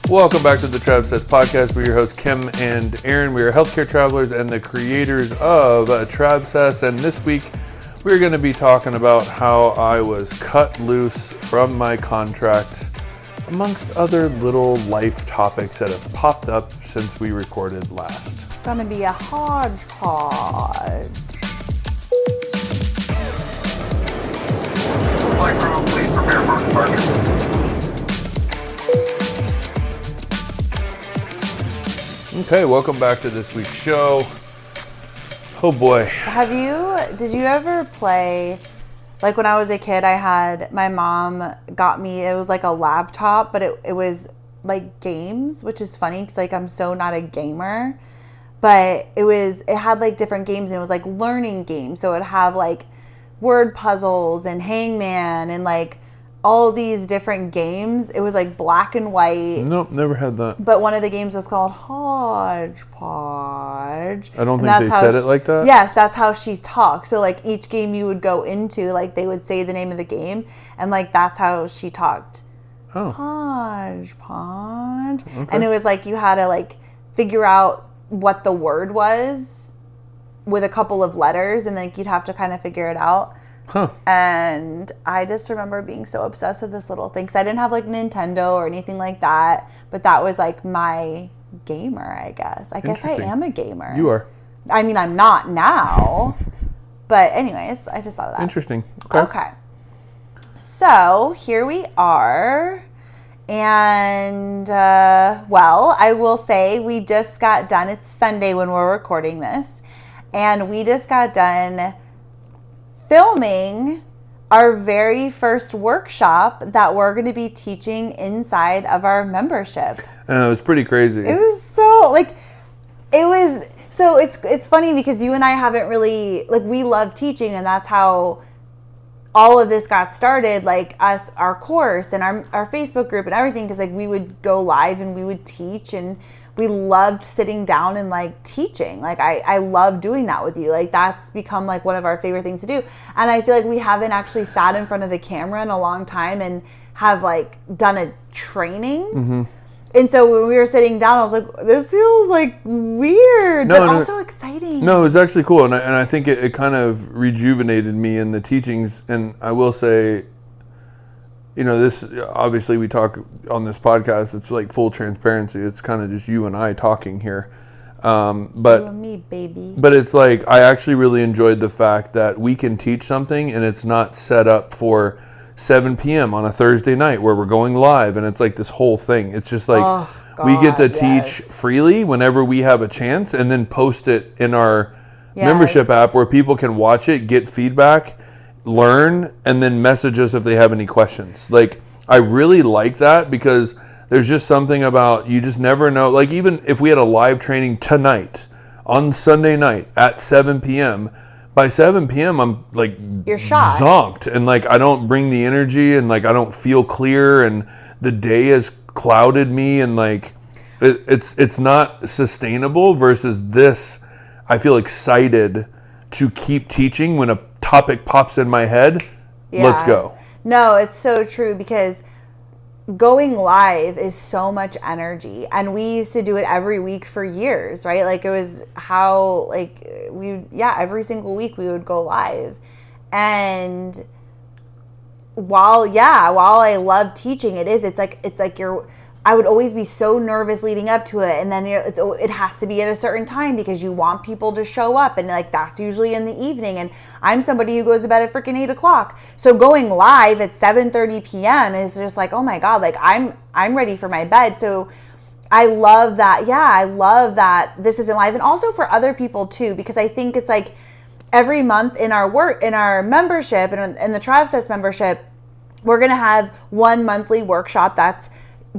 Welcome back to the Travsessed podcast. We're your hosts, Kim and Erran. We are healthcare travelers and the creators of Travsessed. And this week, we're going to be talking about how I was cut loose from my contract, amongst other little life topics that have popped up since we recorded last. It's going to be a hodgepodge. Flight crew, please prepare for departure. Okay, welcome back to this week's show. Oh boy. Did you ever play, like when I was a kid, my mom got me, it was like a laptop, but it was like games, which is funny because like I'm so not a gamer, but it had like different games and it was like learning games. So it'd have like word puzzles and hangman and like all these different games. It was like black and white. Nope, never had that. But one of the games was called Hodgepodge. I don't think they said it like that. Yes, that's how she talked. So like each game you would go into, like they would say the name of the game, and like that's how she talked. Oh. Hodgepodge. Okay. And it was like you had to like figure out what the word was with a couple of letters, and like you'd have to kind of figure it out. Huh. And I just remember being so obsessed with this little thing because I didn't have like Nintendo or anything like that, but that was like my gamer, I guess. I guess I am a gamer. You are. I mean, I'm not now, but anyways, I just thought of that. Interesting. Okay. So here we are. And, well, I will say we just got done. It's Sunday when we're recording this. And we just got done filming our very first workshop that we're going to be teaching inside of our membership. And it was pretty crazy. It was so it's funny because you and I haven't really, like, we love teaching, and that's how all of this got started, like our course and our Facebook group and everything, because like we would go live and we would teach, and we loved sitting down and like teaching. Like I love doing that with you. Like that's become like one of our favorite things to do. And I feel like we haven't actually sat in front of the camera in a long time and have like done a training. Mm-hmm. And so when we were sitting down, I was like, this feels like weird, but also exciting. No, it was actually cool. And I think it kind of rejuvenated me in the teachings. And I will say, you know, this, obviously we talk on this podcast, it's like full transparency. It's kind of just you and I talking here. But you and me, baby. But it's like, I actually really enjoyed the fact that we can teach something and it's not set up for 7 p.m. on a Thursday night where we're going live, and it's like this whole thing. It's just like, we get to teach freely whenever we have a chance, and then post it in our membership app where people can watch it, get feedback, learn, and then message us if they have any questions. Like, I really like that because there's just something about, you just never know. Like, even if we had a live training tonight on Sunday night at 7 p.m., by 7 p.m. I'm like, you're shot, zonked, and like I don't bring the energy, and like I don't feel clear, and the day has clouded me, and like it's not sustainable. Versus this, I feel excited to keep teaching when a topic pops in my head. Yeah. Let's go. No, it's so true, because going live is so much energy, and we used to do it every week for years, right? Like it was how, like, every single week we would go live. And while I love teaching, it's like I would always be so nervous leading up to it, and then it has to be at a certain time because you want people to show up, and like that's usually in the evening, and I'm somebody who goes to bed at freaking 8 o'clock. So going live at 7:30 p.m. is just like, oh my God, like I'm ready for my bed. So I love that. Yeah, I love that this isn't live, and also for other people too, because I think it's like every month in our membership and in the Travsessed membership, we're gonna have one monthly workshop that's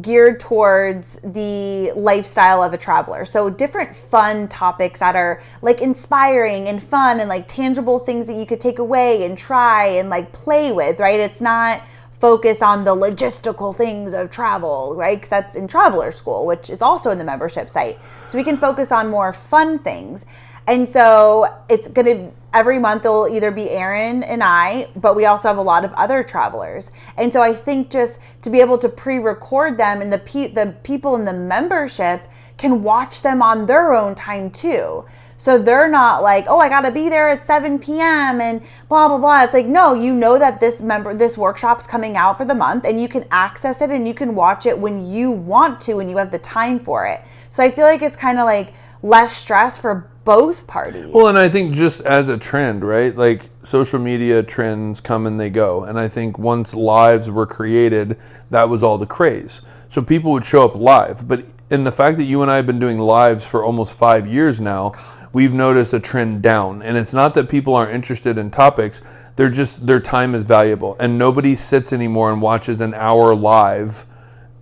geared towards the lifestyle of a traveler. So different fun topics that are like inspiring and fun and like tangible things that you could take away and try and like play with, right? It's not focused on the logistical things of travel, right? Because that's in Traveler School, which is also in the membership site. So we can focus on more fun things. And so it's going to, every month it'll either be Erran and I, but we also have a lot of other travelers. And so I think just to be able to pre-record them, and the people in the membership can watch them on their own time too. So they're not like, oh, I got to be there at 7 p.m. and blah, blah, blah. It's like, no, you know that this workshop's coming out for the month, and you can access it and you can watch it when you want to, when you have the time for it. So I feel like it's kind of like less stress for both parties. Well, and I think just as a trend, right? Like social media trends come and they go. And I think once lives were created, that was all the craze. So people would show up live. But in the fact that you and I have been doing lives for almost 5 years now, we've noticed a trend down. And it's not that people aren't interested in topics. They're just, their time is valuable. And nobody sits anymore and watches an hour live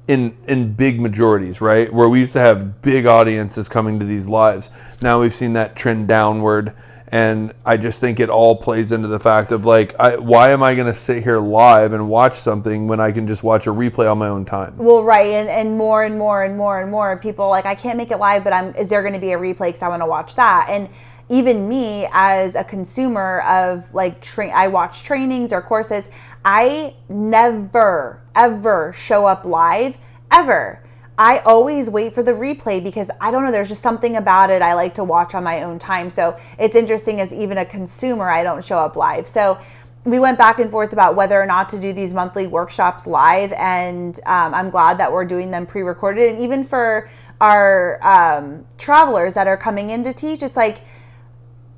in big majorities, right? Where we used to have big audiences coming to these lives. Now we've seen that trend downward. And I just think it all plays into the fact of like, why am I going to sit here live and watch something when I can just watch a replay on my own time? Well, right. And more and more and more and more people like, I can't make it live, but is there going to be a replay because I want to watch that? And even me as a consumer of like, I watch trainings or courses, I never, ever show up live, ever. I always wait for the replay because I don't know, there's just something about it I like to watch on my own time. So it's interesting, as even a consumer, I don't show up live. So we went back and forth about whether or not to do these monthly workshops live, and I'm glad that we're doing them pre-recorded. And even for our travelers that are coming in to teach, it's like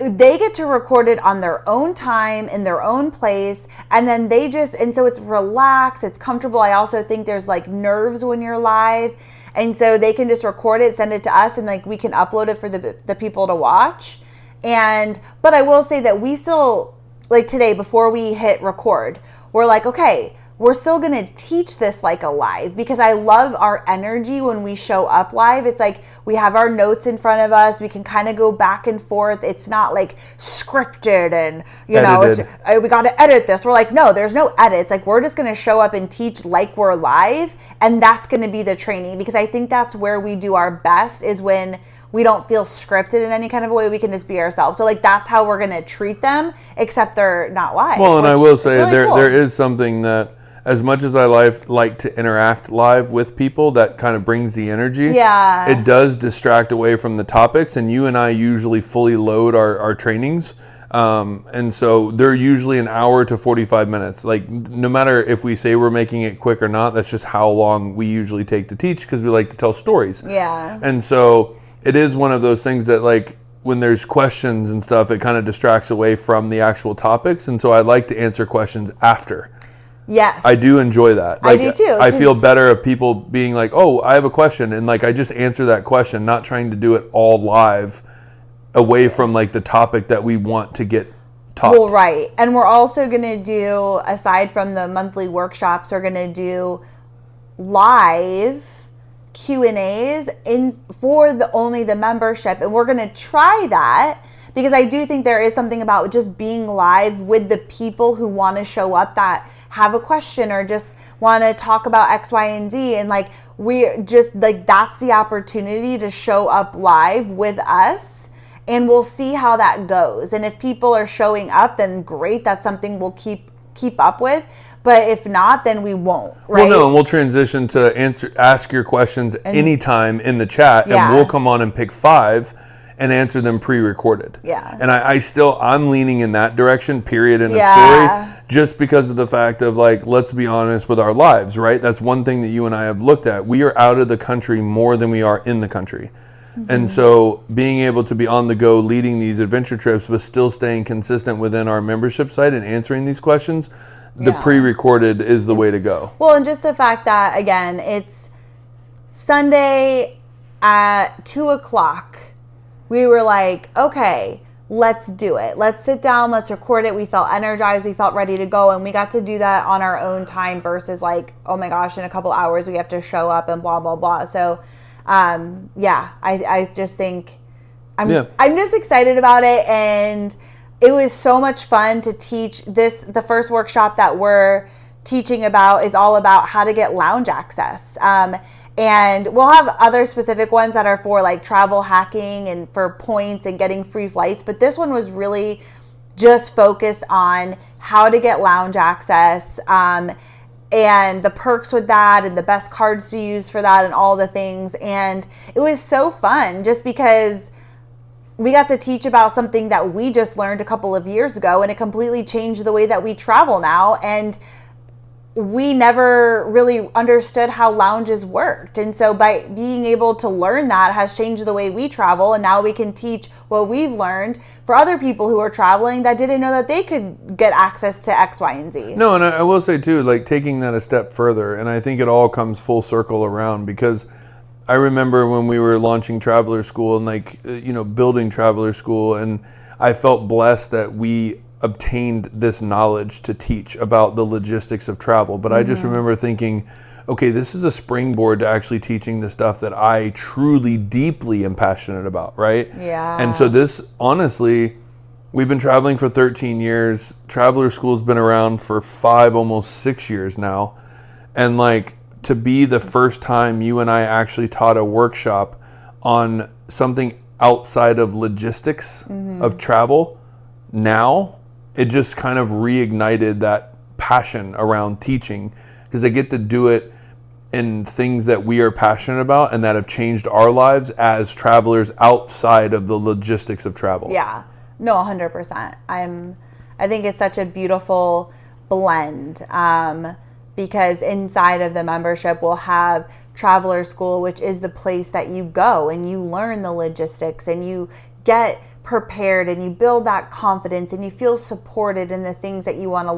they get to record it on their own time in their own place, and then and so it's relaxed, it's comfortable. I also think there's like nerves when you're live, and so they can just record it, send it to us, and like we can upload it for the people to watch. But I will say that we still, like today before we hit record, we're like, okay, we're still going to teach this like a live, because I love our energy when we show up live. It's like we have our notes in front of us. We can kind of go back and forth. It's not like scripted and, you know, we got to edit this. We're like, no, there's no edits. Like we're just going to show up and teach like we're live. And that's going to be the training, because I think that's where we do our best, is when we don't feel scripted in any kind of a way. We can just be ourselves. So like that's how we're going to treat them, except they're not live. Well, and I will say really cool. There is something that, as much as I like to interact live with people, that kind of brings the energy. Yeah. It does distract away from the topics, and you and I usually fully load our trainings. And so they're usually an hour to 45 minutes. Like no matter if we say we're making it quick or not, that's just how long we usually take to teach, because we like to tell stories. Yeah. And so it is one of those things that, like, when there's questions and stuff, it kind of distracts away from the actual topics. And so I like to answer questions after. Yes. I do enjoy that. Like, I do too. I feel better of people being like, oh, I have a question. And like, I just answer that question, not trying to do it all live away from like the topic that we want to get taught. Well, right. And we're also going to do, aside from the monthly workshops, we're going to do live Q&As for only the membership. And we're going to try that, because I do think there is something about just being live with the people who want to show up, that have a question or just want to talk about X, Y, and Z. And like, we just like, that's the opportunity to show up live with us, and we'll see how that goes. And if people are showing up, then great. That's something we'll keep up with. But if not, then we won't, right? Well, no, and we'll transition to ask your questions anytime in the chat, and we'll come on and pick 5 and answer them pre-recorded. Yeah. And I'm leaning in that direction, period, in a story, just because of the fact of, like, let's be honest with our lives, right? That's one thing that you and I have looked at. We are out of the country more than we are in the country. Mm-hmm. And so being able to be on the go leading these adventure trips, but still staying consistent within our membership site and answering these questions, the pre-recorded is the way to go. Well, and just the fact that, again, it's Sunday at 2:00. We were like, okay, let's do it. Let's sit down. Let's record it. We felt energized. We felt ready to go. And we got to do that on our own time versus like, oh my gosh, in a couple hours we have to show up and blah, blah, blah. So, I just think I'm just excited about it. And it was so much fun to teach this. The first workshop that we're teaching about is all about how to get lounge access. And we'll have other specific ones that are for like travel hacking and for points and getting free flights. But this one was really just focused on how to get lounge access, and the perks with that and the best cards to use for that and all the things. And it was so fun just because we got to teach about something that we just learned a couple of years ago, and it completely changed the way that we travel now. And we never really understood how lounges worked. And so by being able to learn that has changed the way we travel. And now we can teach what we've learned for other people who are traveling that didn't know that they could get access to X, Y, and Z. No, and I will say too, like taking that a step further, and I think it all comes full circle around, because I remember when we were launching Traveler School and like, building Traveler School, and I felt blessed that we obtained this knowledge to teach about the logistics of travel. But I just remember thinking, okay, this is a springboard to actually teaching the stuff that I truly, deeply am passionate about, right? Yeah. And so this, honestly, we've been traveling for 13 years. Traveler School's been around for 5, almost 6 years now. And like, to be the first time you and I actually taught a workshop on something outside of logistics of travel now, it just kind of reignited that passion around teaching, because I get to do it in things that we are passionate about and that have changed our lives as travelers outside of the logistics of travel. Yeah, no, 100%. I think it's such a beautiful blend, because inside of the membership we'll have Traveler School, which is the place that you go and you learn the logistics and you get prepared and you build that confidence and you feel supported in the things that you want to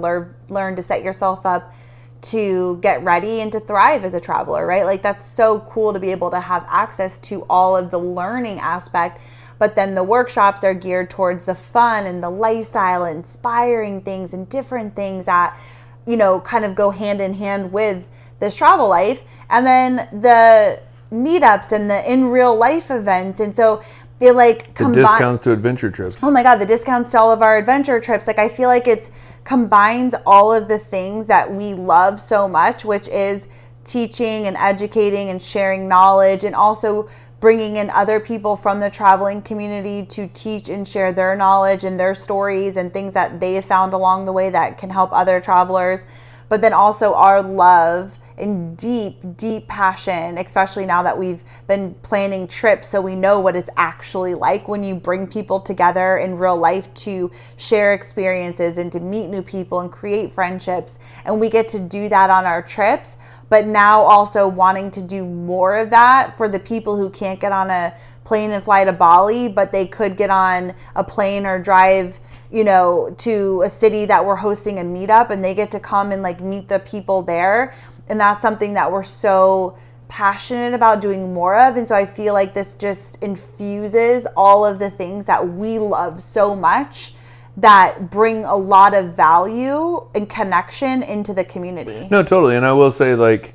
learn to set yourself up to get ready and to thrive as a traveler, right? Like, that's so cool to be able to have access to all of the learning aspect. But then the workshops are geared towards the fun and the lifestyle, inspiring things and different things that, kind of go hand in hand with this travel life. And then the meetups and the in real life events. And so it like the discounts to adventure trips. Oh my God, the discounts to all of our adventure trips. Like, I feel like it's combines all of the things that we love so much, which is teaching and educating and sharing knowledge, and also bringing in other people from the traveling community to teach and share their knowledge and their stories and things that they have found along the way that can help other travelers. But then also our love and deep, deep passion, especially now that we've been planning trips, so we know what it's actually like when you bring people together in real life to share experiences and to meet new people and create friendships. And we get to do that on our trips, but now also wanting to do more of that for the people who can't get on a plane and fly to Bali, but they could get on a plane or drive to a city that we're hosting a meetup, and they get to come and like meet the people there. And that's something that we're so passionate about doing more of. And so I feel like this just infuses all of the things that we love so much that bring a lot of value and connection into the community. No, totally. And I will say, like,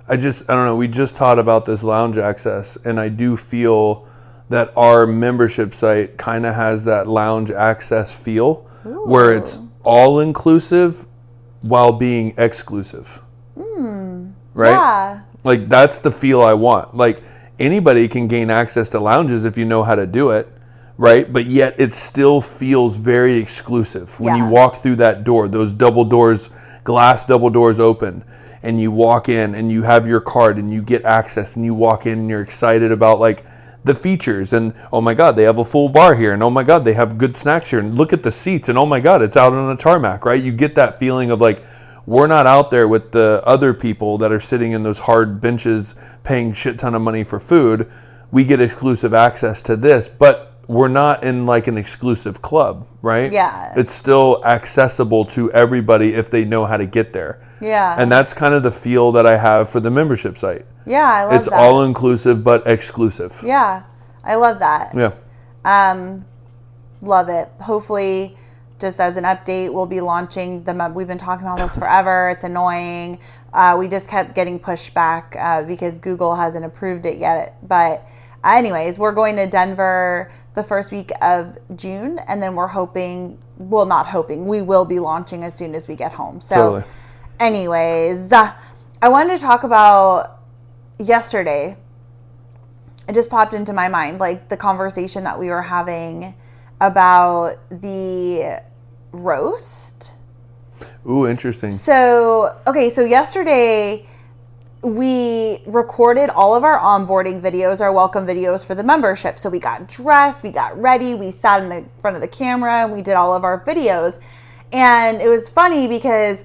I don't know, we just taught about this lounge access, and I do feel that our membership site kind of has that lounge access feel. Ooh. Where it's all inclusive while being exclusive. Right? Yeah. Like, that's the feel I want. Like, anybody can gain access to lounges if you know how to do it, right? But yet it still feels very exclusive when you walk through that door, those double doors, glass double doors open, and you walk in and you have your card and you get access and you walk in and you're excited about like the features, and oh my God, they have a full bar here, and oh my God, they have good snacks here, and look at the seats, and oh my God, it's out on a tarmac, right? You get that feeling of like, we're not out there with the other people that are sitting in those hard benches paying shit ton of money for food. We get exclusive access to this, but we're not in like an exclusive club, right? Yeah. It's still accessible to everybody if they know how to get there. Yeah. And that's kind of the feel that I have for the membership site. Yeah, I love that. It's all inclusive but exclusive. Yeah, I love that. Yeah. Love it. Hopefully, just as an update, we'll be launching we've been talking about this forever. It's annoying. We just kept getting pushed back because Google hasn't approved it yet. But anyways, we're going to Denver the first week of June, and then we're we will be launching as soon as we get home. So anyways, I wanted to talk about yesterday, it just popped into my mind, like the conversation that we were having about the roast. Ooh, interesting. So yesterday we recorded all of our onboarding videos, our welcome videos for the membership. So we got dressed, we got ready, we sat in the front of the camera, and we did all of our videos. And it was funny because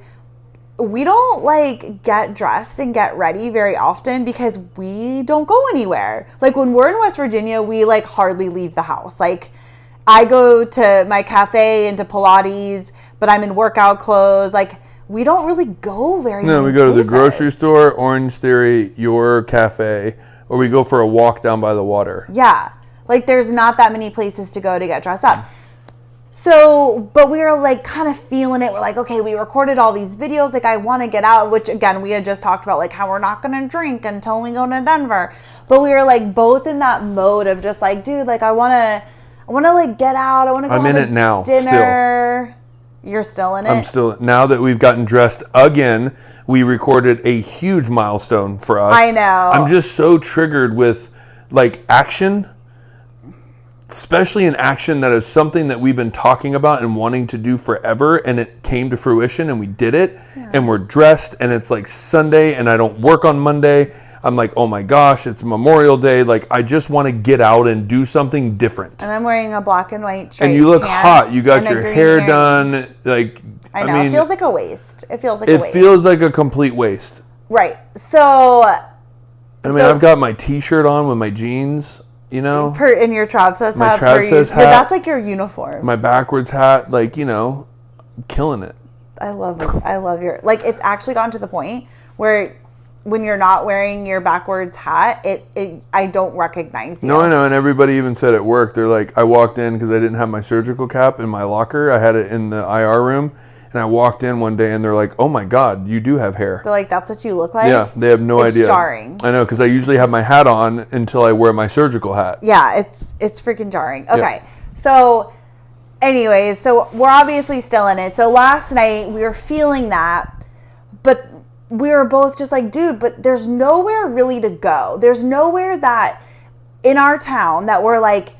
we don't like get dressed and get ready very often because we don't go anywhere. Like when we're in West Virginia, we like hardly leave the house. Like I go to my cafe and to Pilates, but I'm in workout clothes. Like we don't really go very No, many we go to the places. grocery store, Orange Theory, your cafe, or we go for a walk down by the water. Yeah. Like there's not that many places to go to get dressed up. So, but we were like kind of feeling it. We're like, okay, we recorded all these videos. Like I want to get out, which again, we had just talked about like how we're not going to drink until we go to Denver. But we were like both in that mode of just like, dude, like I want to like get out. I want to go I'm in it now, dinner. You're still in it? I'm still, now that we've gotten dressed again, we recorded a huge milestone for us. I know. I'm just so triggered with like action, especially an action that is something that we've been talking about and wanting to do forever, and it came to fruition and we did it, and we're dressed, and it's like Sunday and I don't work on Monday. I'm like, oh my gosh, it's Memorial Day. Like, I just want to get out and do something different. And I'm wearing a black and white straight And you look pant hot. You got and a your green hair earring. done. Like, I know. mean, it feels like a waste. It feels like a it waste. feels like a complete waste. Right. So. I mean, I've got my T-shirt on with my jeans, you know. In your Travsessed My hat. Travsessed hat. But that's like your uniform. My backwards hat, like, you know, I'm killing it. I love your, like, it's actually gotten to the point where when you're not wearing your backwards hat, I don't recognize you. No, I know, and everybody even said at work, they're like, I walked in because I didn't have my surgical cap in my locker. I had it in the IR room, and I walked in one day, and they're like, oh my God, you do have hair. They're like, that's what you look like? Yeah, they have no idea. It's jarring. I know, because I usually have my hat on until I wear my surgical hat. Yeah, it's freaking jarring. Okay, Yeah. So anyways, so we're obviously still in it. So last night we were feeling that, but we were both just like, dude, but there's nowhere really to go. There's nowhere that in our town that we're like,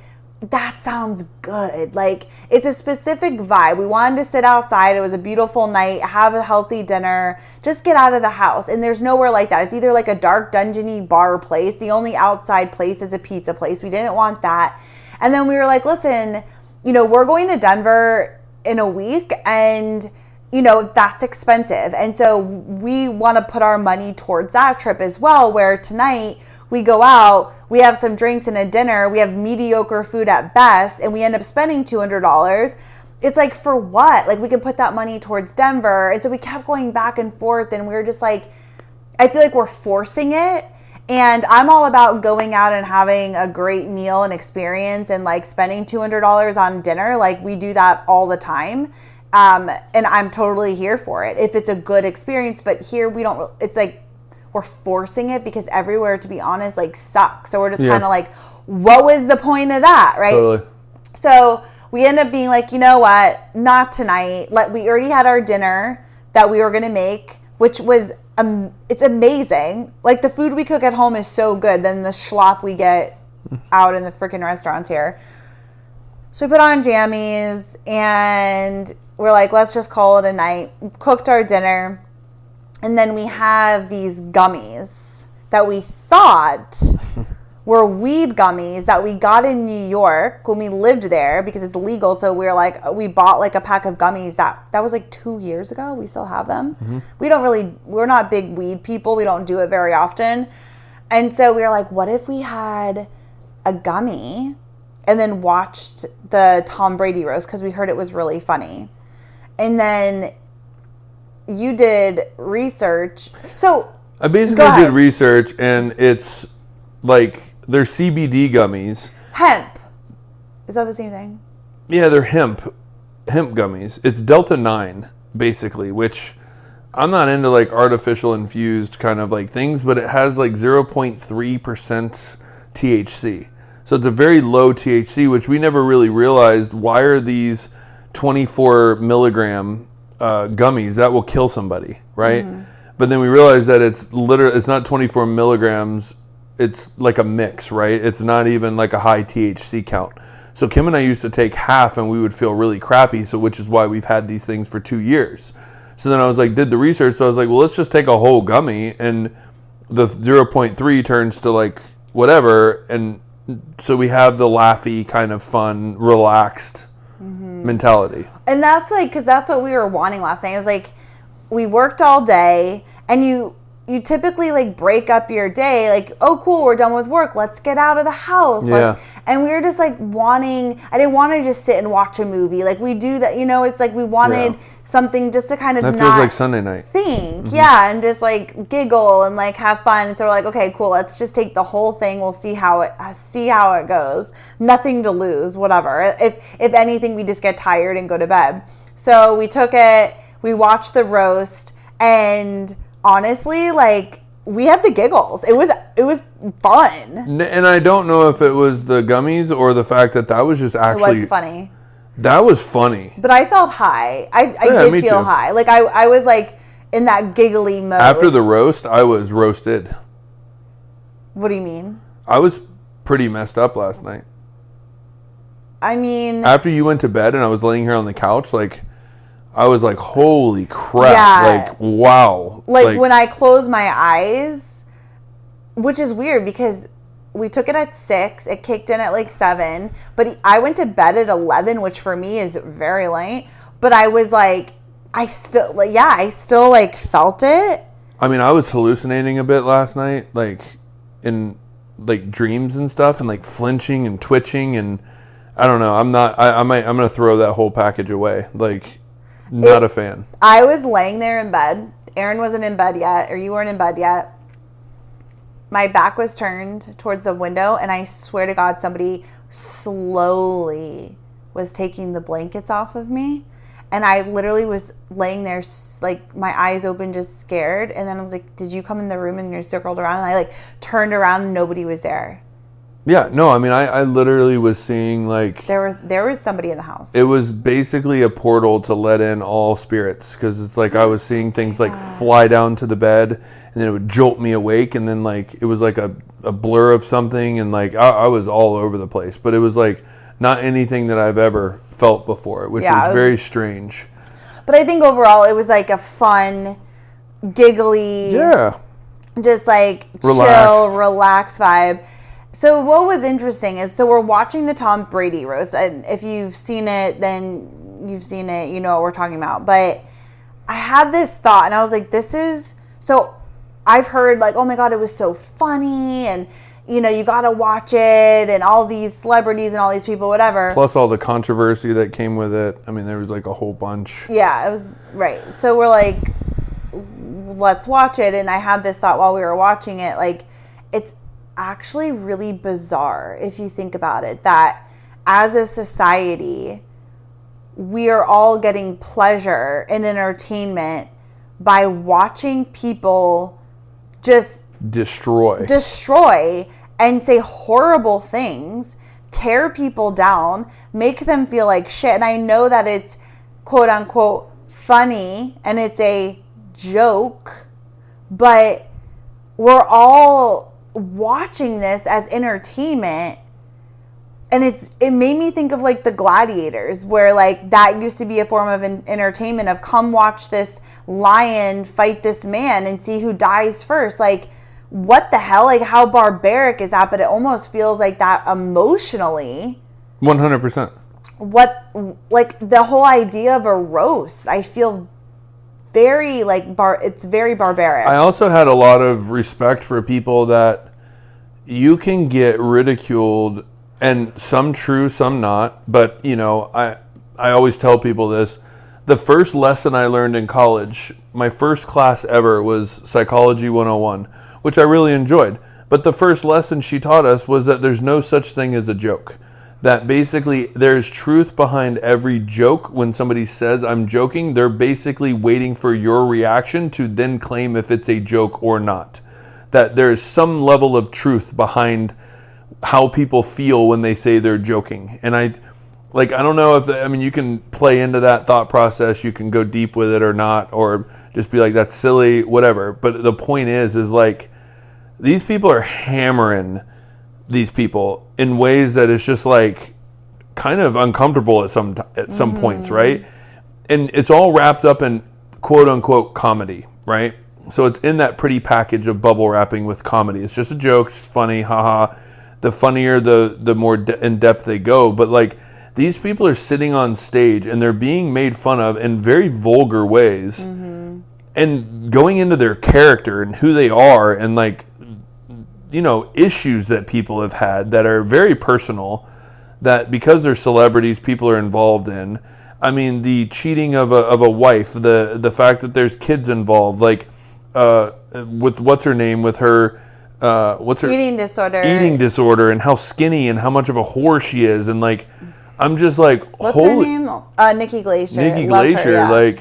that sounds good. Like, it's a specific vibe. We wanted to sit outside. It was a beautiful night, have a healthy dinner, just get out of the house. And there's nowhere like that. It's either like a dark, dungeony bar place. The only outside place is a pizza place. We didn't want that. And then we were like, listen, you know, we're going to Denver in a week, and you know, that's expensive. And so we want to put our money towards that trip as well, where tonight we go out, we have some drinks and a dinner, we have mediocre food at best, and we end up spending $200. It's like, for what? Like, we could put that money towards Denver. And so we kept going back and forth, and we were just like, I feel like we're forcing it. And I'm all about going out and having a great meal and experience and like spending $200 on dinner. Like, we do that all the time. And I'm totally here for it if it's a good experience. But here we don't, it's like we're forcing it because everywhere, to be honest, like sucks. So we're just kind of like, what was the point of that? Right. Totally. So we end up being like, you know what? Not tonight. We already had our dinner that we were going to make, which was, it's amazing. Like, the food we cook at home is so good than the schlop we get out in the freaking restaurants here. So we put on jammies and we're like, let's just call it a night. Cooked our dinner. And then we have these gummies that we thought were weed gummies that we got in New York when we lived there because it's legal. So we were like, we bought like a pack of gummies that was like 2 years ago. We still have them. Mm-hmm. We're not big weed people. We don't do it very often. And so we were like, what if we had a gummy and then watched the Tom Brady roast because we heard it was really funny. And then you did research. So I basically did research, and it's like they're CBD gummies. Hemp. Is that the same thing? Yeah, they're hemp gummies. It's Delta 9, basically, which I'm not into like artificial infused kind of like things, but it has like 0.3% THC. So it's a very low THC, which we never really realized. Why are these 24 milligram gummies that will kill somebody, right? But then we realized that it's not 24 milligrams. It's like a mix, right? It's not even like a high THC count. So Kim and I used to take half and we would feel really crappy. So which is why we've had these things for 2 years. So then I was like, did the research. So I was like, well, let's just take a whole gummy, and the 0.3 turns to like whatever. And so we have the laughy kind of fun, relaxed mentality. And that's like, because that's what we were wanting last night. It was like, we worked all day, and you typically like break up your day, like, oh cool, we're done with work, let's get out of the house. Yeah. And we were just like I didn't want to just sit and watch a movie. Like we do that, it's like we wanted something just to kind of that feels like Sunday night. Think. Yeah, and just like giggle and like have fun. And so we're like, okay, cool, let's just take the whole thing. We'll see how it goes. Nothing to lose, whatever. If anything, we just get tired and go to bed. So we took it, we watched the roast, and honestly, like, we had the giggles. It was fun. And I don't know if it was the gummies or the fact that was just actually... It was funny. That was funny. But I felt high. I did feel high. Like, I was, like, in that giggly mode. After the roast, I was roasted. What do you mean? I was pretty messed up last night. I mean... After you went to bed and I was laying here on the couch, like... I was like, holy crap. Yeah. Like, wow. Like, when I close my eyes, which is weird because we took it at 6. It kicked in at like 7. But I went to bed at 11, which for me is very late. But I was like, I still like felt it. I mean, I was hallucinating a bit last night, like in like dreams and stuff, and like flinching and twitching. And I don't know. I'm going to throw that whole package away. Like... Not a fan. I was laying there in bed. Erran wasn't in bed yet, or you weren't in bed yet. My back was turned towards the window, and I swear to God, somebody slowly was taking the blankets off of me. And I literally was laying there, like, my eyes open, just scared. And then I was like, did you come in the room? And you circled around, and I, like, turned around, and nobody was there. Yeah, no, I mean, I literally was seeing, like... There was somebody in the house. It was basically a portal to let in all spirits, because it's like I was seeing things, like, fly down to the bed, and then it would jolt me awake, and then, like, it was like a blur of something, and, like, I was all over the place. But it was, like, not anything that I've ever felt before, which was very strange. But I think overall it was, like, a fun, giggly... Yeah. Just, like, chill, relaxed vibe. So what was interesting is, so we're watching the Tom Brady roast, and if you've seen it, then you've seen it, you know what we're talking about. But I had this thought, and I was like, so I've heard, like, oh my God, it was so funny, and, you know, you got to watch it, and all these celebrities and all these people, whatever. Plus all the controversy that came with it. I mean, there was, like, a whole bunch. Yeah, it was, right. So we're like, let's watch it, and I had this thought while we were watching it, like, it's actually really bizarre if you think about it, that as a society we are all getting pleasure and entertainment by watching people just destroy and say horrible things, tear people down, make them feel like shit. And I know that it's quote unquote funny and it's a joke, but we're all watching this as entertainment, and it made me think of like the Gladiators, where like that used to be a form of entertainment, of come watch this lion fight this man and see who dies first. Like, what the hell? Like, how barbaric is that? But it almost feels like that emotionally. 100%. What, like, the whole idea of a roast, I feel very like it's very barbaric. I also had a lot of respect for people that you can get ridiculed, and some true, some not. But you know, I always tell people this. The first lesson I learned in college, my first class ever, was Psychology 101, which I really enjoyed. But the first lesson she taught us was that there's no such thing as a joke. That basically there's truth behind every joke. When somebody says I'm joking, they're basically waiting for your reaction to then claim if it's a joke or not. That there's some level of truth behind how people feel when they say they're joking. And I don't know if, I mean, you can play into that thought process. You can go deep with it or not, or just be like, that's silly, whatever. But the point is like, these people are hammering these people in ways that is just like kind of uncomfortable at some points, right? And it's all wrapped up in quote unquote comedy, right? So it's in that pretty package of bubble wrapping with comedy. It's just a joke, it's funny, haha. The funnier, the more in depth they go. But like, these people are sitting on stage and they're being made fun of in very vulgar ways, and going into their character and who they are, and like, issues that people have had that are very personal, that because they're celebrities, people are involved in. I mean, the cheating of a wife, the fact that there's kids involved, like with what's her name, with her eating disorder, and how skinny and how much of a whore she is, and like, I'm just like, what's her name? Nikki Glacier. Her,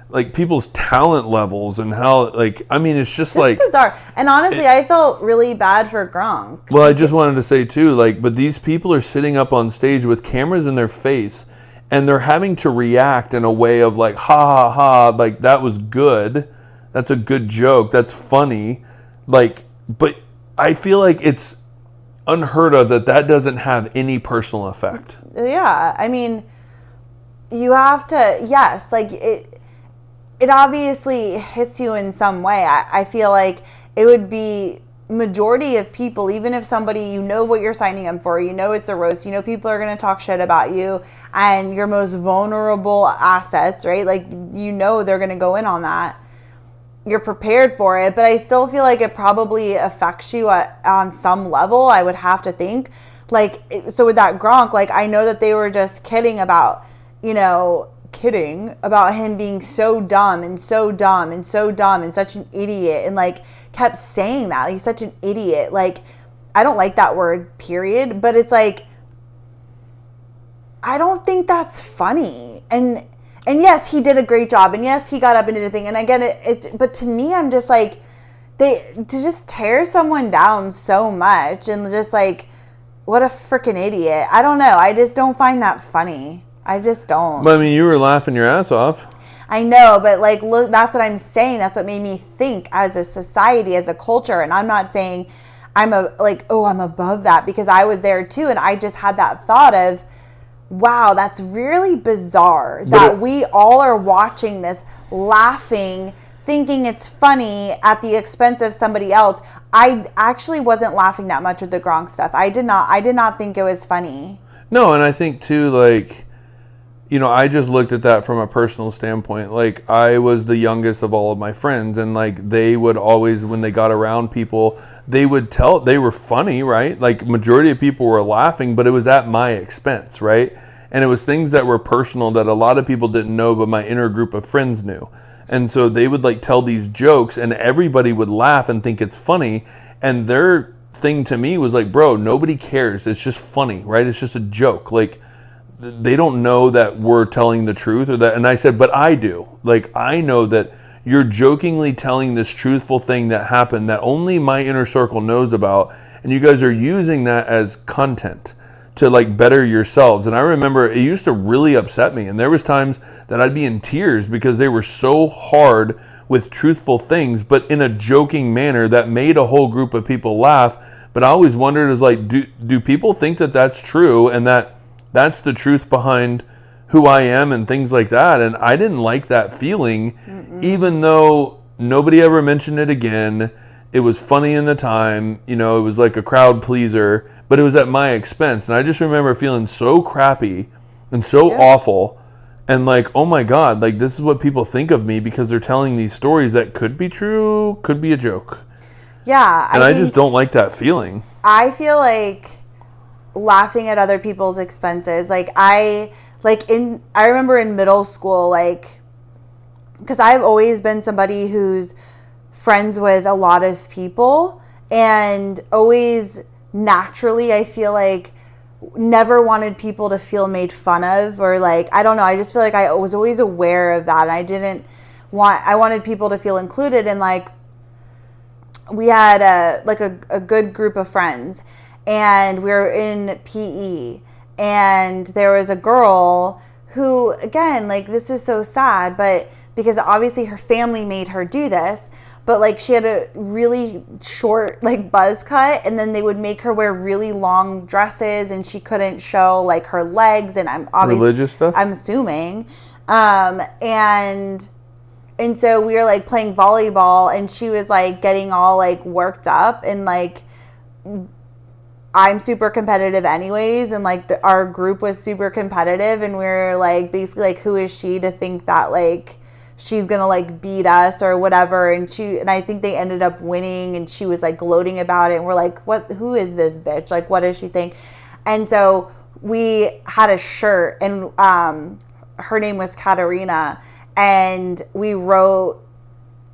like people's talent levels and how, like, I mean, it's just like bizarre. And honestly, I felt really bad for Gronk. Well, I just wanted to say too, like, but these people are sitting up on stage with cameras in their face, and they're having to react in a way of like, ha ha ha, like, that was good, that's a good joke, that's funny, like, but I feel like it's unheard of that doesn't have any personal effect. Yeah, I mean, you have to, yes, like, it obviously hits you in some way. I feel like it would be majority of people, even if somebody, what you're signing up for, it's a roast, people are going to talk shit about you and your most vulnerable assets, right? Like, they're going to go in on that. You're prepared for it, but I still feel like it probably affects you on some level, I would have to think. Like, so with that Gronk, like, I know that they were just kidding about him being so dumb and so dumb and so dumb and such an idiot, and like kept saying that he's such an idiot. Like, I don't like that word, period, but it's like, I don't think that's funny. And yes, he did a great job, and yes, he got up and did a thing, and I get it, but to me, I'm just like, to just tear someone down so much and just like, what a freaking idiot. I don't know, I just don't find that funny. I just don't. But I mean, you were laughing your ass off. I know, but like, look, that's what I'm saying. That's what made me think as a society, as a culture. And I'm not saying I'm above that, because I was there too. And I just had that thought of, wow, that's really bizarre that we all are watching this, laughing, thinking it's funny at the expense of somebody else. I actually wasn't laughing that much with the Gronk stuff. I did not think it was funny. No, and I think too, like, I just looked at that from a personal standpoint. Like, I was the youngest of all of my friends, and like, they would always, when they got around people, they would tell, they were funny, right? Like, majority of people were laughing, but it was at my expense, right? And it was things that were personal that a lot of people didn't know, but my inner group of friends knew. And so they would like tell these jokes, and everybody would laugh and think it's funny. And their thing to me was like, bro, nobody cares. It's just funny, right? It's just a joke. Like, they don't know that we're telling the truth or that. And I said, but I do. Like, I know that you're jokingly telling this truthful thing that happened that only my inner circle knows about. And you guys are using that as content to like better yourselves. And I remember it used to really upset me. And there was times that I'd be in tears because they were so hard with truthful things, but in a joking manner that made a whole group of people laugh. But I always wondered, is like, do people think that that's true and that's the truth behind who I am and things like that? And I didn't like that feeling. Even though nobody ever mentioned it again. It was funny in the time, it was like a crowd pleaser, but it was at my expense. And I just remember feeling so crappy and so awful, and like, oh my God, like, this is what people think of me because they're telling these stories that could be true, could be a joke. Yeah. And I just don't like that feeling. I feel like laughing at other people's expenses. Like, I remember in middle school, like, because I've always been somebody who's friends with a lot of people, and always naturally, I feel like, never wanted people to feel made fun of, or like, I don't know, I just feel like I was always aware of that, and I wanted people to feel included. And like, we had a good group of friends, and we were in PE, and there was a girl who, again, like, this is so sad, but because obviously her family made her do this, but like she had a really short like buzz cut, and then they would make her wear really long dresses, and she couldn't show like her legs, and I'm obviously religious stuff, I'm assuming. And so we were like playing volleyball, and she was like getting all like worked up, and like I'm super competitive anyways, and like our group was super competitive, and we were like basically like, who is she to think that like she's gonna like beat us or whatever? And I think they ended up winning, and she was like gloating about it, and we're like, who is this bitch? Like, what does she think? And so we had a shirt, and her name was Katarina, and we wrote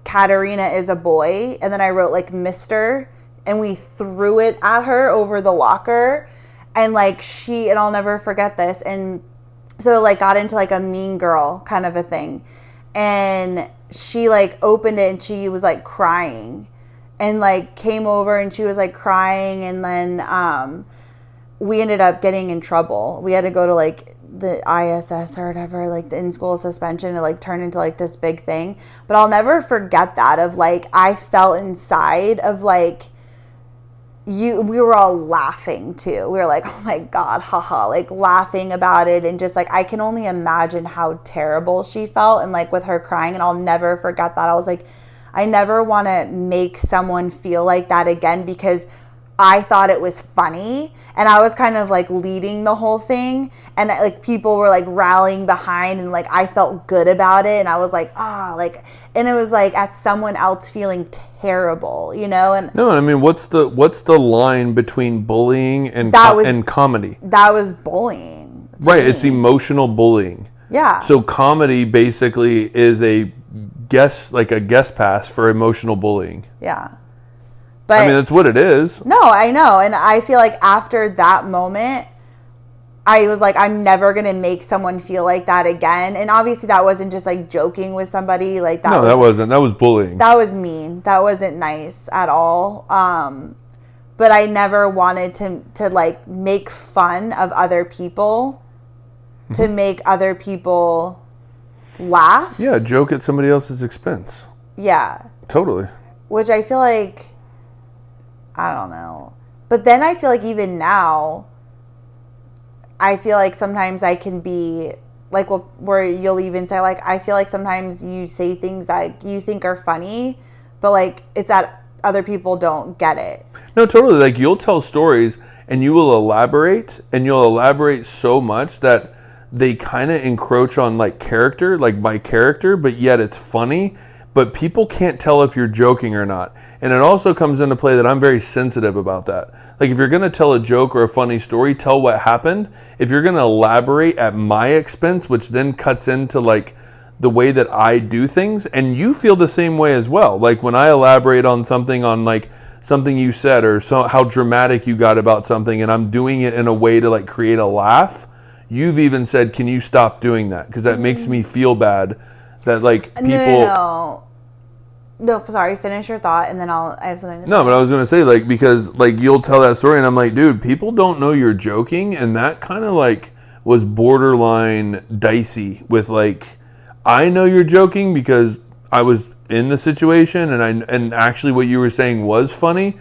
Katarina is a boy, and then I wrote like Mr., and we threw it at her over the locker, and like and I'll never forget this, and so it like got into like a mean girl kind of a thing, and she like opened it, and she was like crying, and like came over, and she was like crying, and then we ended up getting in trouble. We had to go to like the ISS or whatever, like the in-school suspension. It like turned into like this big thing. But I'll never forget that, of like I felt inside of like we were all laughing too. We were like, oh my God, haha, like laughing about it, and just like I can only imagine how terrible she felt, and like with her crying. And I'll never forget that. I was like, I never want to make someone feel like that again, because I thought it was funny, and I was kind of like leading the whole thing, and like people were like rallying behind, and like I felt good about it, and I was like, like, and it was like at someone else feeling terrible, you know? And no, I mean, what's the line between bullying and comedy? That was bullying, right? Me. It's emotional bullying. Yeah. So comedy basically is a guest pass for emotional bullying. Yeah. But, I mean, that's what it is. No, I know. And I feel like after that moment, I was like, I'm never going to make someone feel like that again. And obviously that wasn't just like joking with somebody. Like that. No, that wasn't. That was bullying. That was mean. That wasn't nice at all. But I never wanted to like make fun of other people, to make other people laugh. Yeah, joke at somebody else's expense. Yeah. Totally. Which I feel like, I don't know. But then I feel like even now, I feel like sometimes I can be like, where you'll even say like, I feel like sometimes you say things that you think are funny, but like it's that other people don't get it. No, totally. Like you'll tell stories and you will elaborate, and you'll elaborate so much that they kind of encroach on like character, like my character, but yet it's funny. But people can't tell if you're joking or not. And it also comes into play that I'm very sensitive about that. Like if you're going to tell a joke or a funny story, tell what happened. If you're going to elaborate at my expense, which then cuts into like the way that I do things, and you feel the same way as well. Like when I elaborate on something, on like something you said, or how dramatic you got about something, and I'm doing it in a way to like create a laugh, you've even said, can you stop doing that? Because that makes me feel bad. That like people. No, sorry. Finish your thought, and then I have something to say. No, but I was gonna say like, because like you'll tell that story, and I'm like, dude, people don't know you're joking, and that kind of like was borderline dicey. With like, I know you're joking because I was in the situation, and actually what you were saying was funny,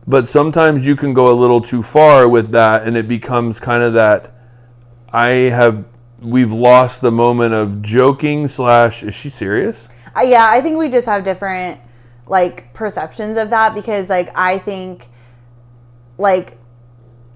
but sometimes you can go a little too far with that, and it becomes kind of that we've lost the moment of joking / is she serious? Yeah, I think we just have different like perceptions of that, because like I think like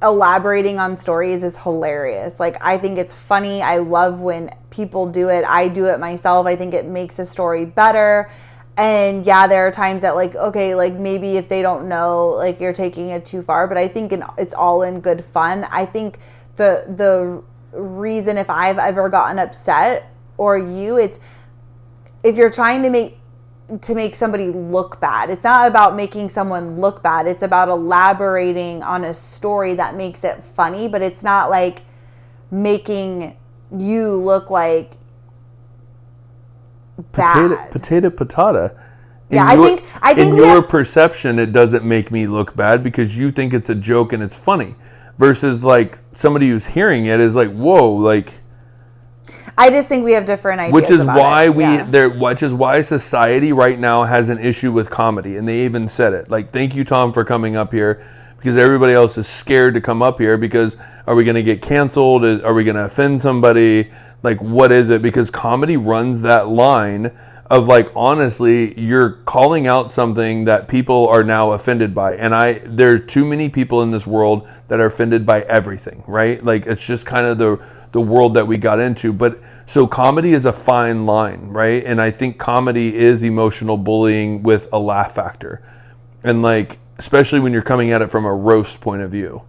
elaborating on stories is hilarious. Like I think it's funny. I love when people do it. I do it myself. I think it makes a story better. And yeah, there are times that like, okay, like maybe if they don't know, like you're taking it too far, but I think it's all in good fun. I think the reason if I've ever gotten upset, or it's if you're trying to make somebody look bad. It's not about making someone look bad. It's about elaborating on a story that makes it funny, but it's not like making you look like bad. Potato patata. Yeah, I think in your perception, it doesn't make me look bad because you think it's a joke and it's funny. Versus like somebody who's hearing it is like, whoa, like. I just think we have different ideas. Which is about why it. which is why society right now has an issue with comedy, and they even said it. Like, thank you, Tom, for coming up here, because everybody else is scared to come up here because are we going to get canceled? Are we going to offend somebody? Like, what is it? Because comedy runs that line of, like, honestly, you're calling out something that people are now offended by. And there are too many people in this world that are offended by everything, right? Like, it's just kind of the world that we got into. But so comedy is a fine line, right? And I think comedy is emotional bullying with a laugh factor. And, like, especially when you're coming at it from a roast point of view,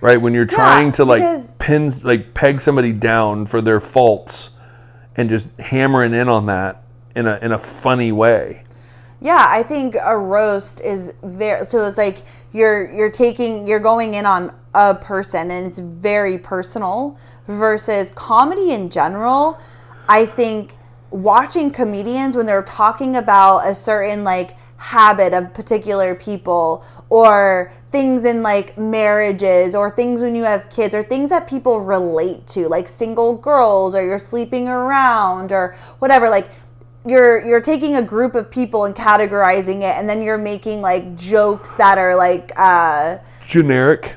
right? When you're trying to peg somebody down for their faults and just hammering in on that in a funny way. Yeah, I think a roast is very, so it's like you're going in on a person and it's very personal, versus comedy in general. I think watching comedians when they're talking about a certain like habit of particular people, or things in like marriages, or things when you have kids, or things that people relate to, like single girls, or you're sleeping around, or whatever, like you're taking a group of people and categorizing it, and then you're making like jokes that are like generic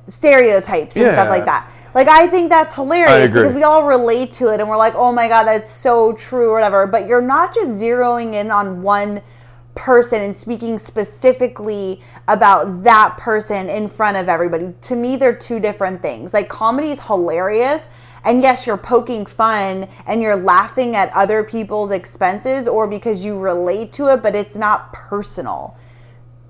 stereotypes and stuff like that. Like, I think that's hilarious because we all relate to it and we're like, oh my God, that's so true or whatever. But you're not just zeroing in on one person and speaking specifically about that person in front of everybody. To me, they're two different things. Like, comedy is hilarious. And yes, you're poking fun and you're laughing at other people's expenses or because you relate to it, but it's not personal.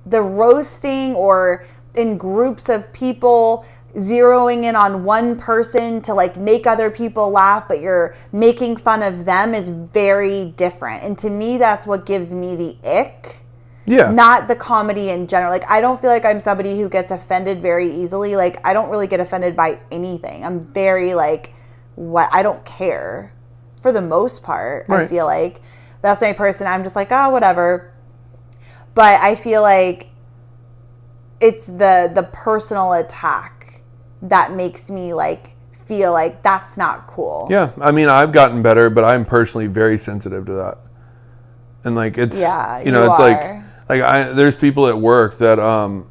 The roasting or in groups of people, zeroing in on one person to like make other people laugh, but you're making fun of them, is very different. And to me, that's what gives me the ick. Yeah. Not the comedy in general. Like, I don't feel like I'm somebody who gets offended very easily. Like, I don't really get offended by anything. I'm very like, I don't care for the most part. Right. I feel like that's my person. I'm just like, oh, whatever. But I feel like it's the personal attack that makes me like feel like that's not cool. Yeah, I mean, I've gotten better, but I'm personally very sensitive to that. And like, it's it's like there's people at work that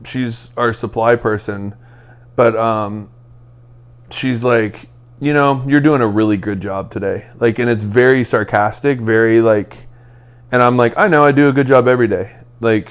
she's our supply person, but she's like, you're doing a really good job today. Like, and it's very sarcastic, very like, and I'm like, I know I do a good job every day. Like,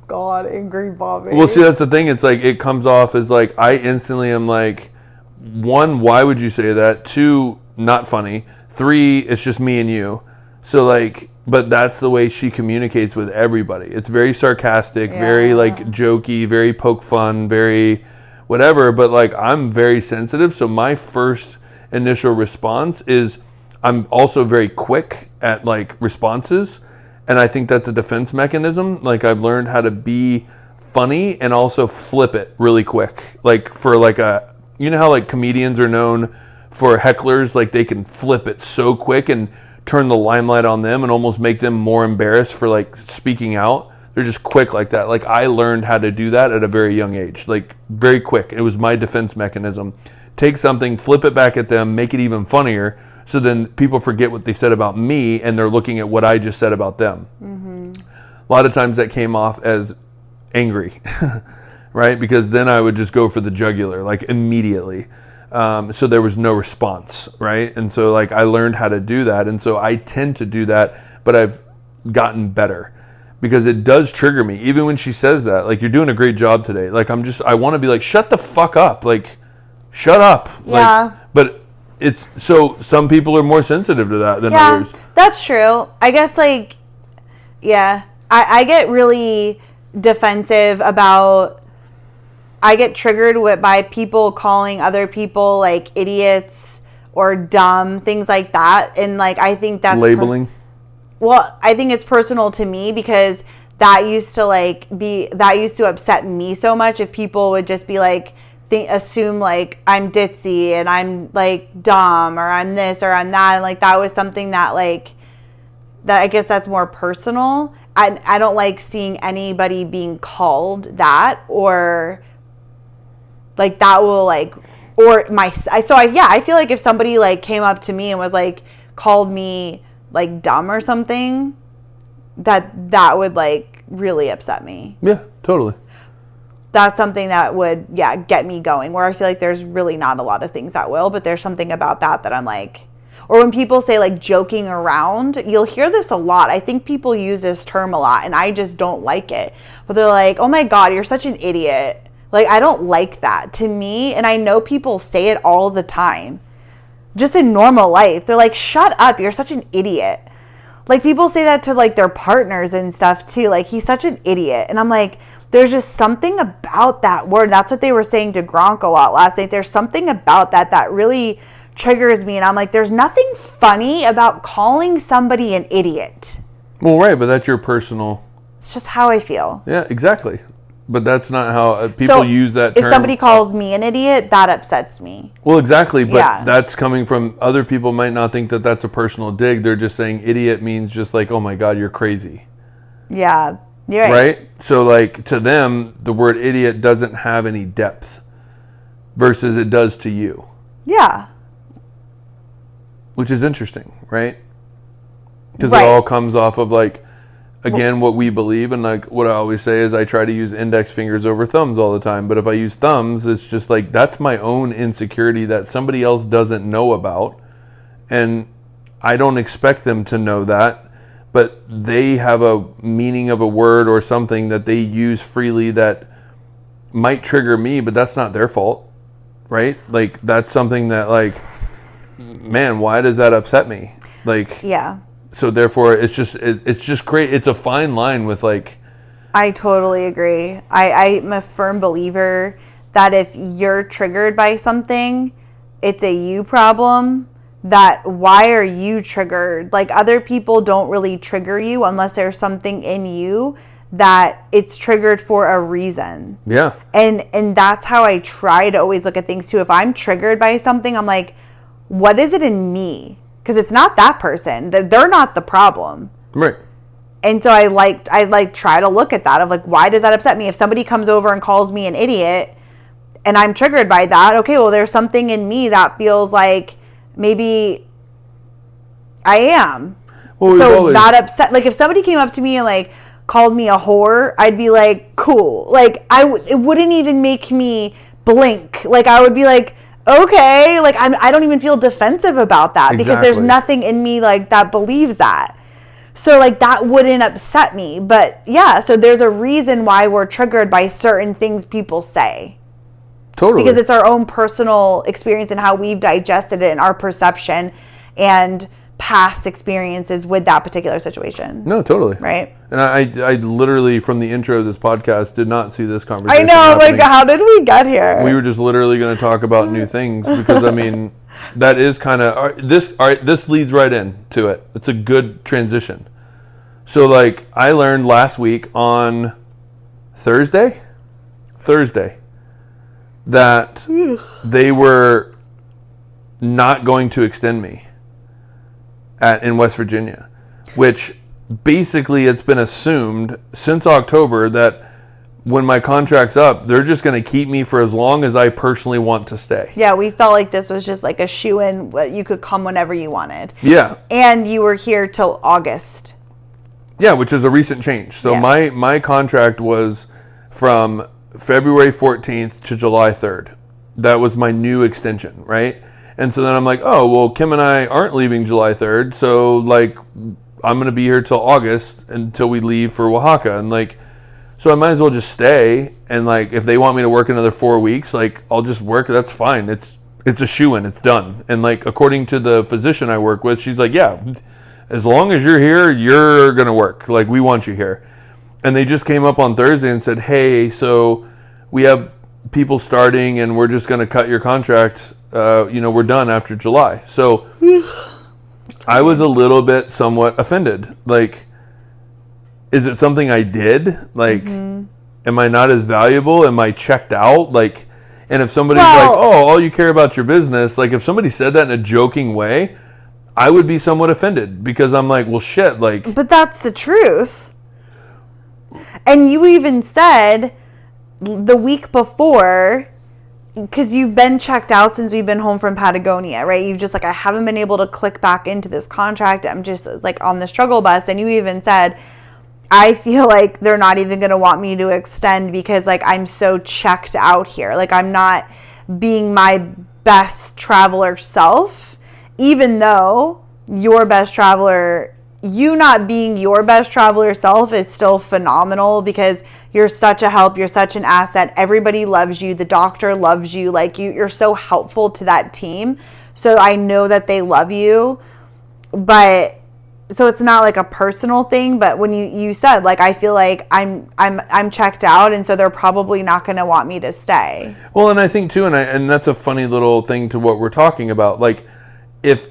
God, angry Bobby. Well, see, that's the thing. It's like, it comes off as like, I instantly am like, one, why would you say that? Two, not funny. Three, it's just me and you. So like, but that's the way she communicates with everybody. It's very sarcastic, very like jokey, very poke fun, very whatever. But like, I'm very sensitive. So my first initial response is, I'm also very quick at like responses. And I think that's a defense mechanism. Like, I've learned how to be funny and also flip it really quick. Like, for like how like comedians are known for hecklers, like they can flip it so quick and turn the limelight on them and almost make them more embarrassed for like speaking out. They're just quick like that. Like, I learned how to do that at a very young age, like very quick. It was my defense mechanism. Take something, flip it back at them, make it even funnier. So then people forget what they said about me and they're looking at what I just said about them. Mm-hmm. A lot of times that came off as angry, right? Because then I would just go for the jugular, like immediately. So there was no response, right? And so like, I learned how to do that. And so I tend to do that, but I've gotten better because it does trigger me. Even when she says that, like, you're doing a great job today. Like, I want to be like, shut the fuck up. Like, shut up. Yeah. Like, but it's so some people are more sensitive to that than others. That's true. I guess like, I get really defensive about, I get triggered by people calling other people like idiots or dumb, things like that. And like, I think that's labeling. I think it's personal to me because that used to upset me so much if people would just be like, assume like I'm ditzy and I'm like dumb or I'm this or I'm that, and like that was something that I guess that's more personal. I don't like seeing anybody being called that, or like that will like or I feel like if somebody like came up to me and was like called me like dumb or something, that would like really upset me. Yeah, totally. That's something that would get me going, where I feel like there's really not a lot of things that will, but there's something about that I'm like, or when people say like joking around, you'll hear this a lot. I think people use this term a lot and I just don't like it. But they're like, "Oh my God, you're such an idiot." Like, I don't like that. To me, and I know people say it all the time, just in normal life. They're like, "Shut up, you're such an idiot." Like, people say that to like their partners and stuff too. Like, "He's such an idiot." And I'm like, there's just something about that word. That's what they were saying to Gronk a lot last night. There's something about that really triggers me. And I'm like, there's nothing funny about calling somebody an idiot. Well, right, but that's your personal... It's just how I feel. Yeah, exactly. But that's not how people use that term. If somebody calls me an idiot, that upsets me. Well, exactly, but that's coming from... Other people might not think that that's a personal dig. They're just saying idiot means just like, "Oh my God, you're crazy." Yeah, you're right. So, like, to them, the word idiot doesn't have any depth versus it does to you. Yeah. Which is interesting, right? Because it all comes off of, like, again, what we believe. And, like, what I always say is I try to use index fingers over thumbs all the time. But if I use thumbs, it's just like, that's my own insecurity that somebody else doesn't know about. And I don't expect them to know that. But they have a meaning of a word or something that they use freely that might trigger me, but that's not their fault, right? Like, that's something that, like, man, why does that upset me? Like, yeah. So therefore, it's just great. It's a fine line with, like... I totally agree. I'm a firm believer that if you're triggered by something, it's a you problem. That why are you triggered? Like, other people don't really trigger you unless there's something in you that it's triggered for a reason. Yeah. And that's how I try to always look at things too. If I'm triggered by something, I'm like, what is it in me? Because it's not that person. They're not the problem. Right. And so I try to look at that of like, why does that upset me? If somebody comes over and calls me an idiot and I'm triggered by that, okay, well, there's something in me that feels like maybe I am. Well, so not upset. Like, if somebody came up to me and like called me a whore, I'd be like, cool. Like, it wouldn't even make me blink. Like, I would be like, okay. Like, I don't even feel defensive about that because there's nothing in me like that believes that. So like, that wouldn't upset me. But yeah, so there's a reason why we're triggered by certain things people say. Totally. Because it's our own personal experience and how we've digested it and our perception and past experiences with that particular situation. No, totally. Right? And I literally, from the intro of this podcast, did not see this conversation I know, happening. like, how did we get here? We were just literally going to talk about new things because, I mean, that is kind of... This leads right into it. It's a good transition. So, like, I learned last week on Thursday, that they were not going to extend me in West Virginia, which basically it's been assumed since October that when my contract's up, they're just going to keep me for as long as I personally want to stay. Yeah, we felt like this was just like a shoo-in. You could come whenever you wanted. Yeah. And you were here till August. Yeah, which is a recent change. So my contract was from February 14th to July 3rd. That was my new extension, right? And so then I'm like, oh, well, Kim and I aren't leaving July 3rd, so, like, I'm going to be here till August until we leave for Oaxaca. And, like, so I might as well just stay. And, like, if they want me to work another 4 weeks, like, I'll just work. That's fine. It's a shoo-in. It's done. And, like, according to the physician I work with, she's like, yeah, as long as you're here, you're going to work. Like, we want you here. And they just came up on Thursday and said, hey, so we have people starting and we're just going to cut your contract. We're done after July. So I was a little bit somewhat offended. Like, is it something I did? Like, am I not as valuable? Am I checked out? Like, and if somebody's like, oh, all you care about your business. Like, if somebody said that in a joking way, I would be somewhat offended because I'm like, well, shit. Like, but that's the truth. And you even said the week before, because you've been checked out since we've been home from Patagonia, right? You've just like, I haven't been able to click back into this contract. I'm just like on the struggle bus. And you even said, I feel like they're not even going to want me to extend because like I'm so checked out here. Like I'm not being my best traveler self, even though your best traveler, you not being your best traveler self is still phenomenal because you're such a help. You're such an asset. Everybody loves you. The doctor loves you. Like you're so helpful to that team. So I know that they love you, but so it's not like a personal thing. But when you said like, I feel like I'm checked out. And so they're probably not going to want me to stay. Well, and I think too, and that's a funny little thing to what we're talking about. Like if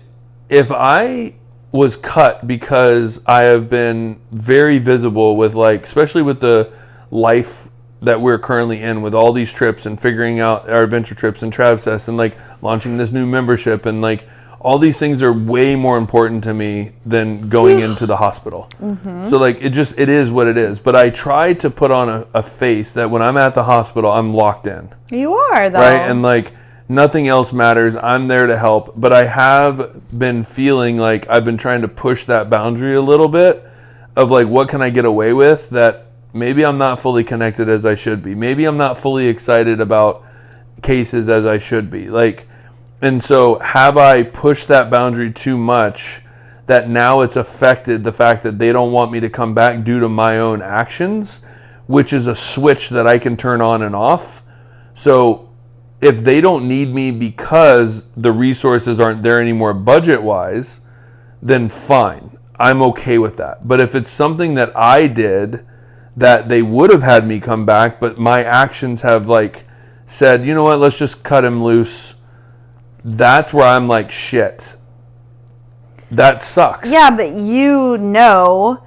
I was cut because I have been very visible with like, especially with the life that we're currently in with all these trips and figuring out our adventure trips and Travsessed and like launching this new membership and like all these things are way more important to me than going into the hospital. Mm-hmm. So like it is what it is. But I try to put on a face that when I'm at the hospital, I'm locked in. You are though. Right? And like nothing else matters. I'm there to help. But I have been feeling like I've been trying to push that boundary a little bit of like, what can I get away with that maybe I'm not fully connected as I should be. Maybe I'm not fully excited about cases as I should be. Like, and so have I pushed that boundary too much that now it's affected the fact that they don't want me to come back due to my own actions, which is a switch that I can turn on and off. So if they don't need me because the resources aren't there anymore budget-wise, then fine. I'm okay with that. But if it's something that I did that they would have had me come back, but my actions have like said, you know what, let's just cut him loose. That's where I'm like, shit. That sucks. Yeah, but you know,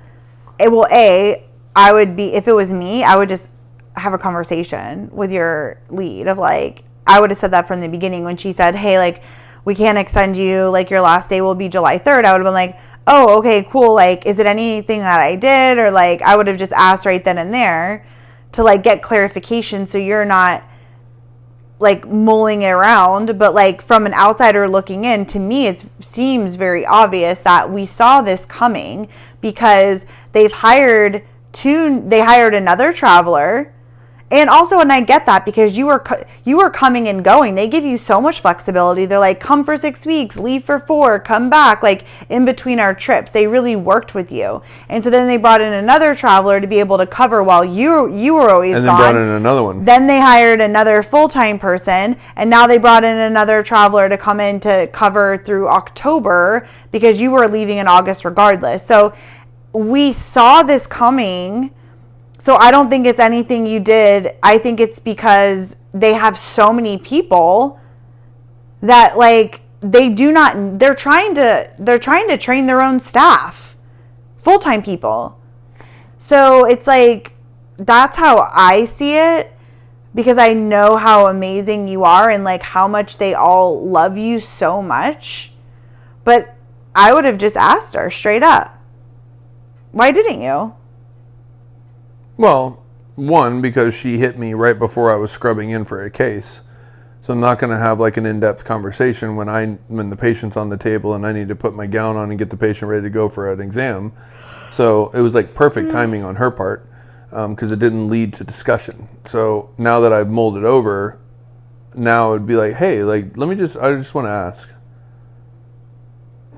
I would be, if it was me, I would just have a conversation with your lead of like, I would have said that from the beginning when she said, hey, like, we can't extend you, like your last day will be July 3rd. I would have been like, oh, okay, cool. Like, is it anything that I did? Or like, I would have just asked right then and there to like get clarification. So you're not like mulling it around. But like from an outsider looking in, to me, it seems very obvious that we saw this coming because they hired another traveler. And also, and I get that because you were coming and going. They give you so much flexibility. They're like, come for 6 weeks, leave for 4, come back. Like in between our trips, they really worked with you. And so then they brought in another traveler to be able to cover while you were always gone. And then brought in another one. Then they hired another full-time person, and now they brought in another traveler to come in to cover through October because you were leaving in August regardless. So we saw this coming. So I don't think it's anything you did. I think it's because they have so many people that like they're trying to train their own staff, full-time people. So it's like, that's how I see it because I know how amazing you are and like how much they all love you so much. But I would have just asked her straight up, why didn't you? Well, one, because she hit me right before I was scrubbing in for a case. So I'm not going to have like an in-depth conversation when the patient's on the table and I need to put my gown on and get the patient ready to go for an exam. So it was like perfect timing on her part because it didn't lead to discussion. So now that I've molded over, now it'd be like, hey, like I just want to ask.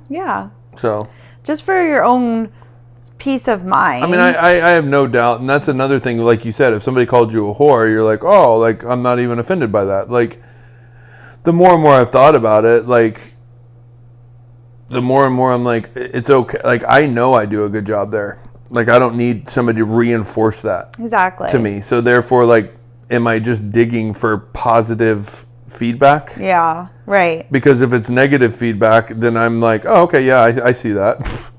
Yeah. So just for your own peace of mind. I mean, I have no doubt, and that's another thing. Like you said, if somebody called you a whore, you're like, oh, like I'm not even offended by that. Like the more and more I've thought about it, like the more and more I'm like, it's okay. Like I know I do a good job there. Like I don't need somebody to reinforce that exactly to me. So therefore, like, am I just digging for positive feedback? Yeah, right. Because if it's negative feedback, then I'm like, oh, okay, yeah, I see that.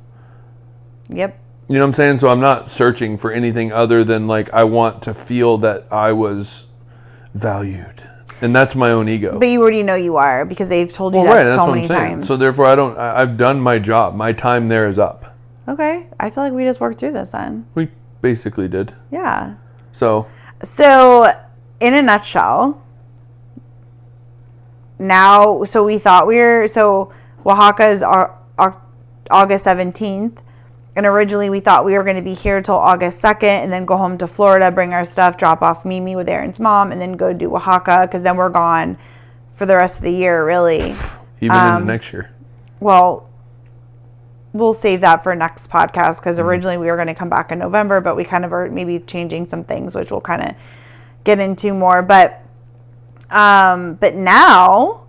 Yep. You know what I'm saying? So I'm not searching for anything other than like I want to feel that I was valued. And that's my own ego. But you already know you are because they've told you that so many times. So therefore I've done my job. My time there is up. Okay. I feel like we just worked through this then. We basically did. Yeah. So in a nutshell, now, so we thought so Oaxaca is August 17th. And originally we thought we were going to be here till August 2nd and then go home to Florida, bring our stuff, drop off Mimi with Aaron's mom, and then go do Oaxaca because then we're gone for the rest of the year, really. Even into next year. Well, we'll save that for next podcast because originally we were going to come back in November, but we kind of are maybe changing some things, which we'll kind of get into more. But now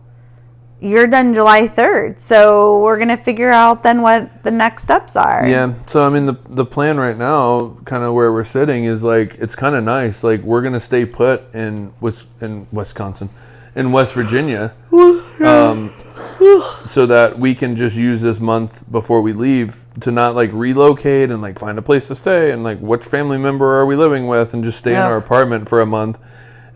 you're done July 3rd, so we're going to figure out then what the next steps are. Yeah, so I mean the plan right now, kind of where we're sitting, is like, it's kind of nice. Like, we're going to stay put in Wisconsin, in West Virginia, so that we can just use this month before we leave to not like relocate and like find a place to stay and like which family member are we living with and just stay in our apartment for a month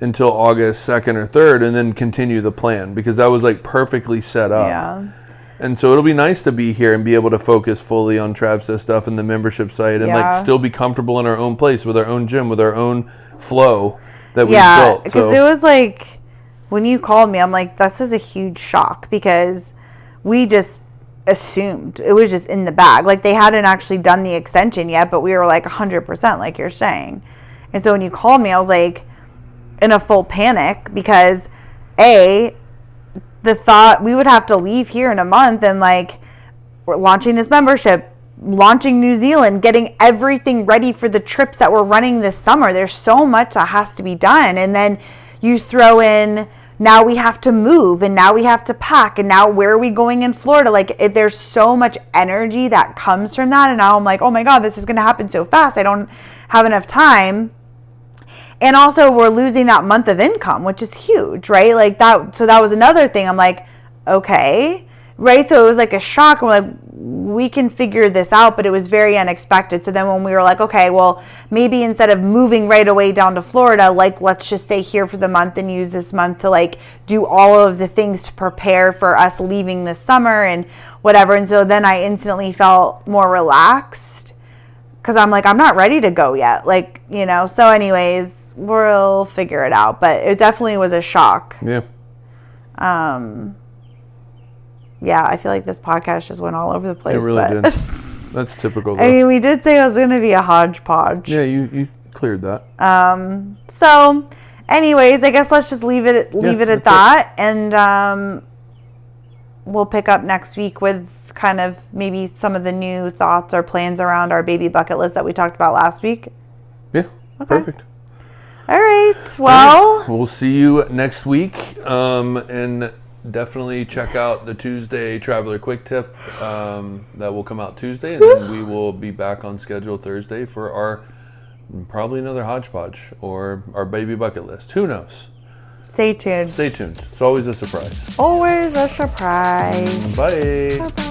until August 2nd or 3rd and then continue the plan, because that was like perfectly set up. Yeah. And so it'll be nice to be here and be able to focus fully on Travsessed stuff and the membership site and like still be comfortable in our own place with our own gym, with our own flow that we built. Because it was like, when you called me, I'm like, this is a huge shock because we just assumed it was just in the bag. Like, they hadn't actually done the extension yet, but we were like 100%, like you're saying. And so when you called me, I was like in a full panic because the thought we would have to leave here in a month and like we're launching this membership, launching New Zealand, getting everything ready for the trips that we're running this summer. There's so much that has to be done. And then you throw in, now we have to move and now we have to pack and now where are we going in Florida? Like, there's so much energy that comes from that. And now I'm like, oh my God, this is going to happen so fast. I don't have enough time. And also we're losing that month of income, which is huge, right? Like that. So that was another thing. I'm like, okay, right? So it was like a shock. We're like, we can figure this out, but it was very unexpected. So then when we were like, okay, well, maybe instead of moving right away down to Florida, like, let's just stay here for the month and use this month to like do all of the things to prepare for us leaving this summer and whatever. And so then I instantly felt more relaxed because I'm like, I'm not ready to go yet. Like, you know, so anyways, we'll figure it out, but it definitely was a shock. Yeah. Yeah, I feel like this podcast just went all over the place. It really did. That's typical, though. I mean, we did say it was going to be a hodgepodge. Yeah, you cleared that. So, anyways, I guess let's just leave it at that, and we'll pick up next week with kind of maybe some of the new thoughts or plans around our baby bucket list that we talked about last week. Yeah, okay. Perfect. All right, well. Right. We'll see you next week, and definitely check out the Tuesday Traveler Quick Tip that will come out Tuesday, and then we will be back on schedule Thursday for our probably another hodgepodge or our baby bucket list. Who knows? Stay tuned. Stay tuned. It's always a surprise. Always a surprise. Bye. Bye-bye.